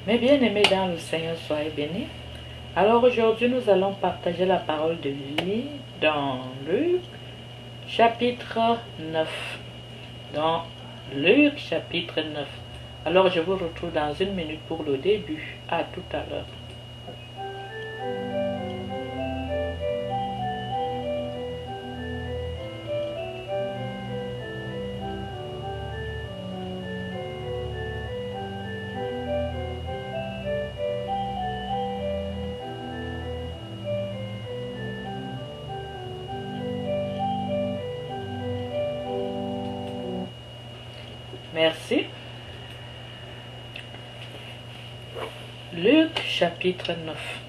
Mes bien-aimés dans le Seigneur, soyez bénis. Alors aujourd'hui, nous allons partager la parole de vie dans Luc, chapitre 9. Dans Luc, chapitre 9. Alors je vous retrouve dans une minute pour le début. À tout à l'heure. Merci. Luc chapitre 9.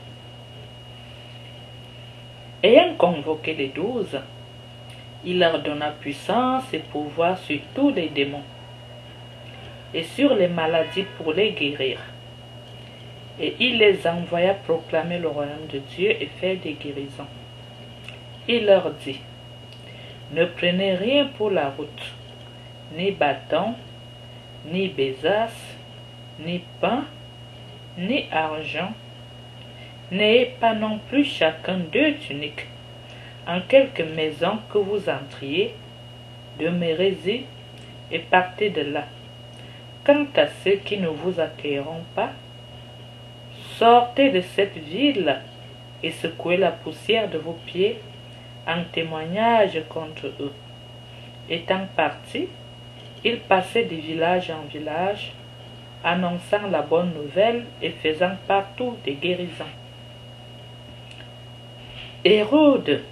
Ayant convoqué les 12, il leur donna puissance et pouvoir sur tous les démons et sur les maladies pour les guérir. Et il les envoya proclamer le royaume de Dieu et faire des guérisons. Il leur dit, ne prenez rien pour la route, ni bâton, ni besace, ni pain, ni argent. N'ayez pas non plus chacun 2 tuniques. En quelque maison que vous entriez, demeurez-y et partez de là. Quant à ceux qui ne vous accueilleront pas, sortez de cette ville et secouez la poussière de vos pieds en témoignage contre eux. Étant partis, ils passaient de village en village, annonçant la bonne nouvelle et faisant partout des guérisons. Hérode,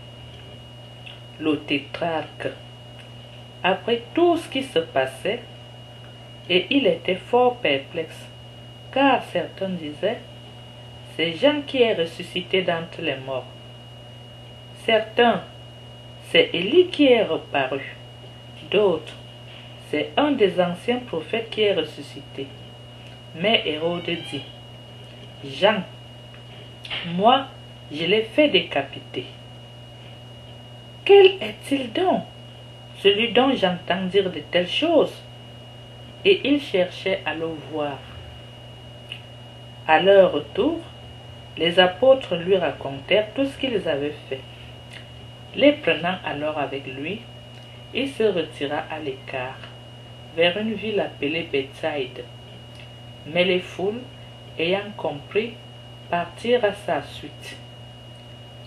le tétrarque, apprit tout ce qui se passait, et il était fort perplexe, car certains disaient, c'est Jean qui est ressuscité d'entre les morts. Certains, c'est Élie qui est reparu. D'autres, c'est un des anciens prophètes qui est ressuscité. Mais Hérode dit, Jean, moi, je l'ai fait décapiter. Quel est-il donc, celui dont j'entends dire de telles choses? Et il cherchait à le voir. À leur retour, les apôtres lui racontèrent tout ce qu'ils avaient fait. Les prenant alors avec lui, il se retira à l'écart, vers une ville appelée Bethsaïde. Mais les foules, ayant compris, partirent à sa suite.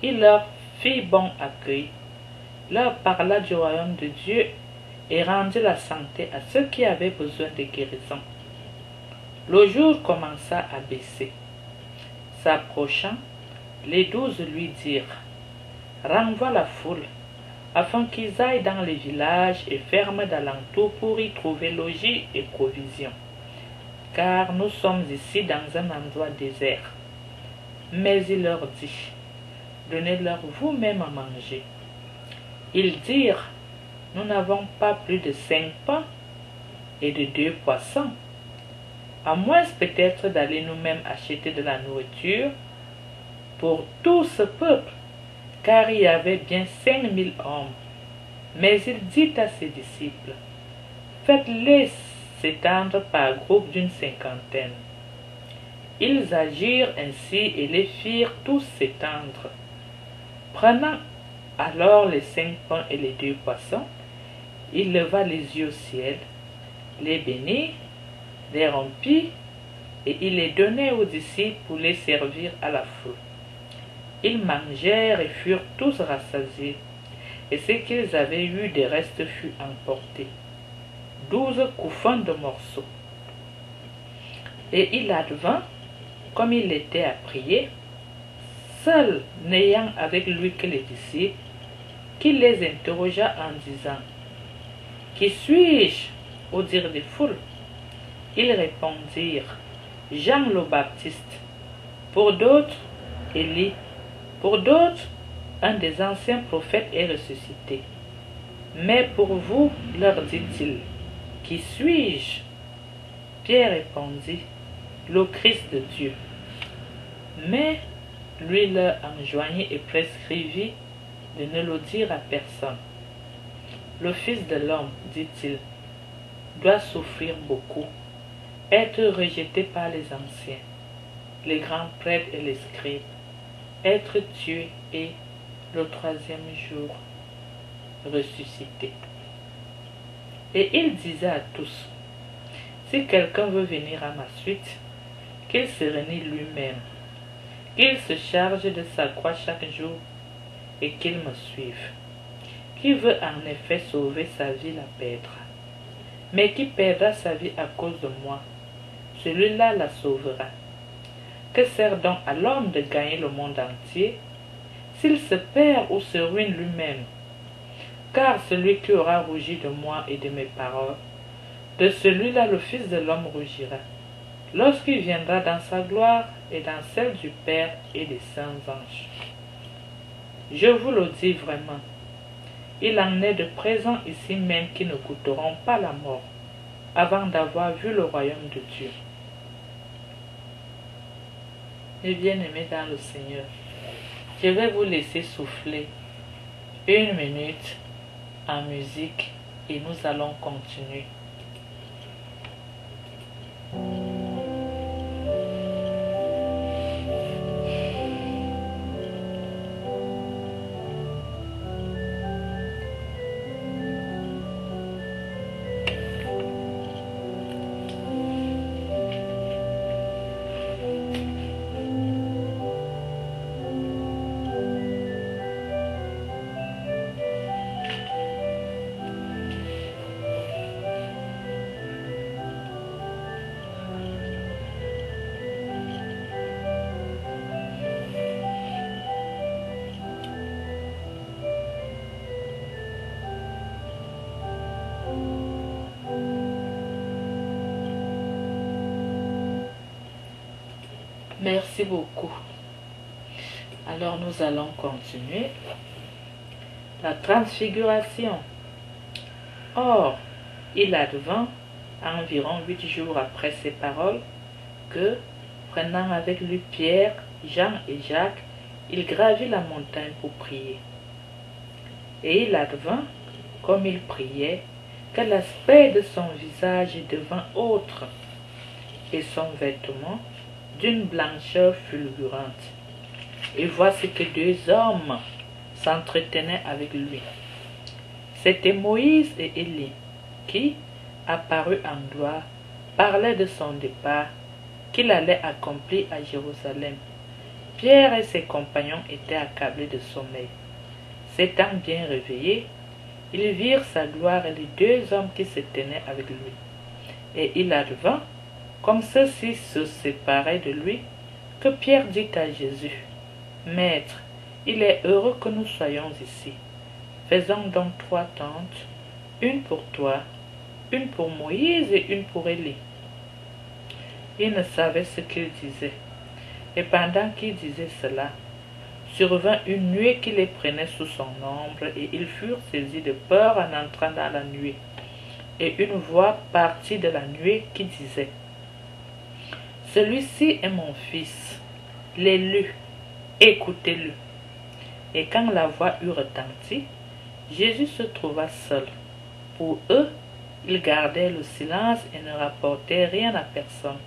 Il leur fit bon accueil, leur parla du royaume de Dieu et rendit la santé à ceux qui avaient besoin de guérison. Le jour commença à baisser. S'approchant, les 12 lui dirent, renvoie la foule, afin qu'ils aillent dans les villages et fermes d'alentour pour y trouver logis et provisions. Car nous sommes ici dans un endroit désert. Mais il leur dit, donnez-leur vous-même à manger. Ils dirent, nous n'avons pas plus de 5 pains et de 2 poissons, à moins peut-être d'aller nous-mêmes acheter de la nourriture pour tout ce peuple, car il y avait bien 5000 hommes. Mais il dit à ses disciples, faites-les s'étendre par groupe d'une 50aine. Ils agirent ainsi et les firent tous s'étendre. Prenant alors les 5 pains et les 2 poissons, il leva les yeux au ciel, les bénit, les rompit, et il les donnait aux disciples pour les servir à la foule. Ils mangèrent et furent tous rassasiés, et ce qu'ils avaient eu de reste fut emporté, 12 couffins de morceaux. Et il advint, comme il était à prier, seul n'ayant avec lui que les disciples, qu'il les interrogea en disant, qui suis-je au dire des foules? Ils répondirent, Jean le Baptiste, pour d'autres, Élie, pour d'autres, un des anciens prophètes est ressuscité. Mais pour vous, leur dit-il, qui suis-je? Pierre répondit, le Christ de Dieu. Mais lui leur enjoignit et prescrivit de ne le dire à personne. Le Fils de l'homme, dit-il, doit souffrir beaucoup, être rejeté par les anciens, les grands prêtres et les scribes, être tué et, le troisième jour, ressuscité. Et il disait à tous, si quelqu'un veut venir à ma suite, qu'il se renie lui-même, qu'il se charge de sa croix chaque jour et qu'il me suive. Qui veut en effet sauver sa vie la perdra. Mais qui perdra sa vie à cause de moi, celui-là la sauvera. Que sert donc à l'homme de gagner le monde entier, s'il se perd ou se ruine lui-même? Car celui qui aura rougi de moi et de mes paroles, de celui-là le Fils de l'homme rougira, lorsqu'il viendra dans sa gloire et dans celle du Père et des saints anges. Je vous le dis vraiment, il en est de présents ici même qui ne goûteront pas la mort, avant d'avoir vu le royaume de Dieu. Mes bien-aimés dans le Seigneur, je vais vous laisser souffler 1 minute en musique et nous allons continuer. Merci beaucoup. Alors nous allons continuer. La transfiguration. Or, il advint, environ 8 jours après ces paroles, que, prenant avec lui Pierre, Jean et Jacques, il gravit la montagne pour prier. Et il advint, comme il priait, que l'aspect de son visage devint autre, et son vêtement d'une blancheur fulgurante. Et voici que 2 hommes s'entretenaient avec lui. C'étaient Moïse et Élie, qui, apparus en gloire, parlaient de son départ, qu'il allait accomplir à Jérusalem. Pierre et ses compagnons étaient accablés de sommeil. S'étant bien réveillés, ils virent sa gloire et les 2 hommes qui se tenaient avec lui. Et il advint, comme ceux-ci se séparaient de lui, que Pierre dit à Jésus, « Maître, il est heureux que nous soyons ici. Faisons donc 3 tentes, une pour toi, une pour Moïse et une pour Élie. » Il ne savait ce qu'il disait. Et pendant qu'il disait cela, survint une nuée qui les prenait sous son ombre, et ils furent saisis de peur en entrant dans la nuée. Et une voix partit de la nuée qui disait, « Celui-ci est mon fils, l'élu, écoutez-le. » Et quand la voix eut retenti, Jésus se trouva seul. Pour eux, ils gardaient le silence et ne rapportaient rien à personne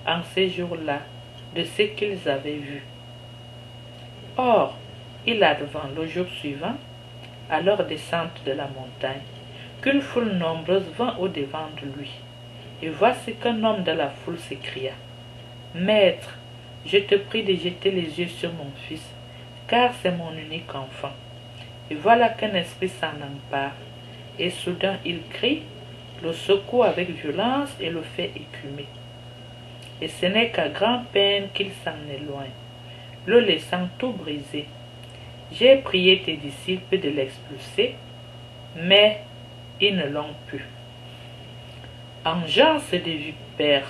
en ces jours-là de ce qu'ils avaient vu. Or, il advint le jour suivant, à leur descente de la montagne, qu'une foule nombreuse vint au-devant de lui. Et voici qu'un homme de la foule s'écria, « Maître, je te prie de jeter les yeux sur mon fils, car c'est mon unique enfant. » Et voilà qu'un esprit s'en empare, et soudain il crie, le secoue avec violence et le fait écumer. Et ce n'est qu'à grand-peine qu'il s'en éloigne, le laissant tout brisé. J'ai prié tes disciples de l'expulser, mais ils ne l'ont pu. Engeance de vipère.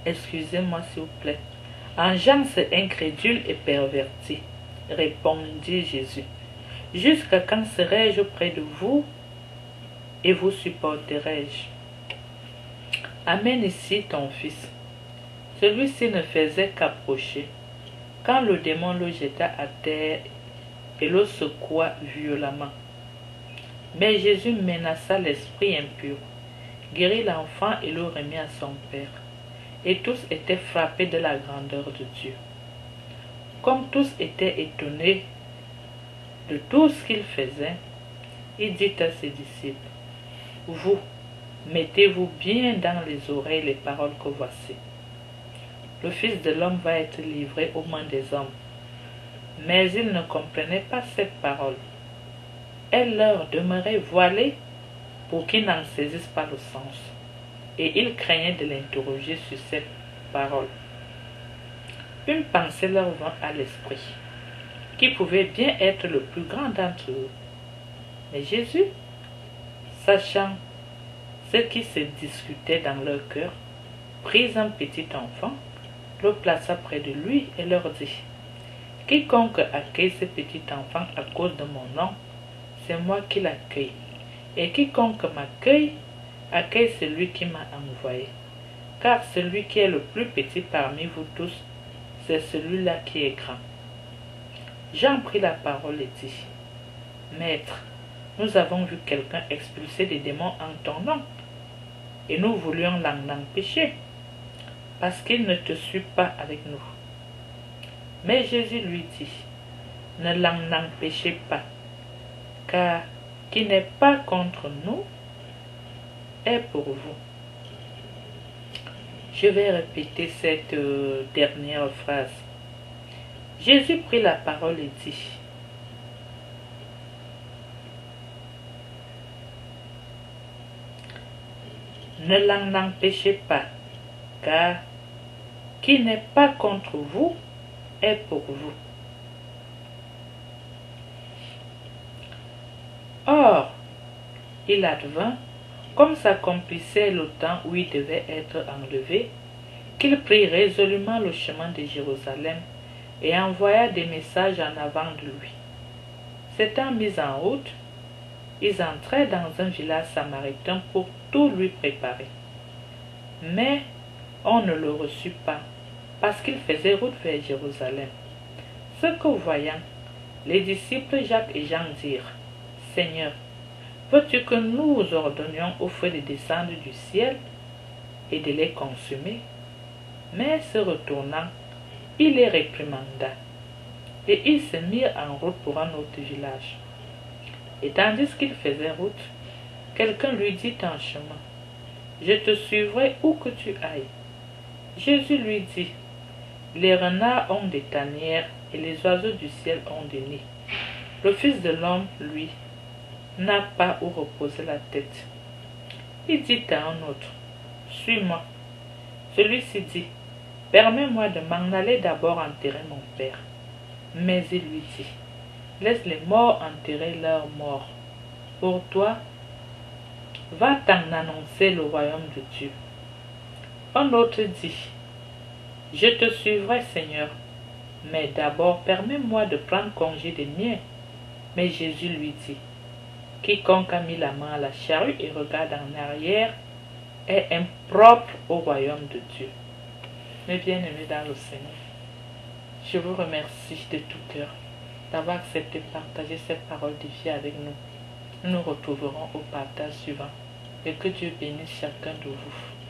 Excusez-moi s'il vous plaît. Engeance incrédule et pervertie, répondit Jésus. Jusqu'à quand serai-je près de vous et vous supporterai-je? Amène ici ton fils. Celui-ci ne faisait qu'approcher, quand le démon le jeta à terre et le secoua violemment. Mais Jésus menaça l'esprit impur, guérit l'enfant et le remit à son père. et tous étaient frappés de la grandeur de Dieu. Comme tous étaient étonnés de tout ce qu'il faisait, il dit à ses disciples, « Vous, mettez-vous bien dans les oreilles les paroles que voici. Le Fils de l'homme va être livré aux mains des hommes. » Mais ils ne comprenaient pas cette parole. Elle leur demeurait voilée pour qu'ils n'en saisissent pas le sens. Et ils craignaient de l'interroger sur cette parole. Une pensée leur vint à l'esprit, qui pouvait bien être le plus grand d'entre eux. Mais Jésus, sachant ce qui se discutait dans leur cœur, prit un petit enfant, le plaça près de lui et leur dit, « Quiconque accueille ce petit enfant à cause de mon nom, c'est moi qui l'accueille. Et quiconque m'accueille, accueille celui qui m'a envoyé. Car celui qui est le plus petit parmi vous tous, c'est celui-là qui est grand. » Jean prit la parole et dit, « Maître, nous avons vu quelqu'un expulser des démons en ton nom, et nous voulions l'en empêcher, parce qu'il ne te suit pas avec nous. » Mais Jésus lui dit, « Ne l'en empêchez pas, car qui n'est pas contre nous est pour vous. » Je vais répéter cette dernière phrase. Jésus prit la parole et dit, « Ne l'en empêchez pas, car qui n'est pas contre vous est pour vous. » Or, il advint, comme s'accomplissait le temps où il devait être enlevé, qu'il prit résolument le chemin de Jérusalem et envoya des messages en avant de lui. S'étant mis en route, ils entrèrent dans un village samaritain pour tout lui préparer. Mais on ne le reçut pas, parce qu'il faisait route vers Jérusalem. Ce que voyant, les disciples Jacques et Jean dirent, « Seigneur, veux-tu que nous ordonnions au feu de descendre du ciel et de les consumer ?» Mais se retournant, il les réprimanda, et ils se mirent en route pour un autre village. Et tandis qu'il faisait route, quelqu'un lui dit en chemin, « Je te suivrai où que tu ailles. » Jésus lui dit, « Les renards ont des tanières et les oiseaux du ciel ont des nids. Le Fils de l'homme, lui, n'a pas où reposer la tête. » Il dit à un autre, « Suis-moi. » Celui-ci dit, « Permets-moi de m'en aller d'abord enterrer mon père. » Mais il lui dit, « Laisse les morts enterrer leurs morts. Pour toi, va t'en annoncer le royaume de Dieu. » Un autre dit, « Je te suivrai, Seigneur, mais d'abord permets-moi de prendre congé des miens. » Mais Jésus lui dit, « Quiconque a mis la main à la charrue et regarde en arrière est impropre au royaume de Dieu. » Mes bien-aimés dans le Seigneur, je vous remercie de tout cœur d'avoir accepté de partager cette parole de vie avec nous. Nous nous retrouverons au partage suivant. Et que Dieu bénisse chacun de vous.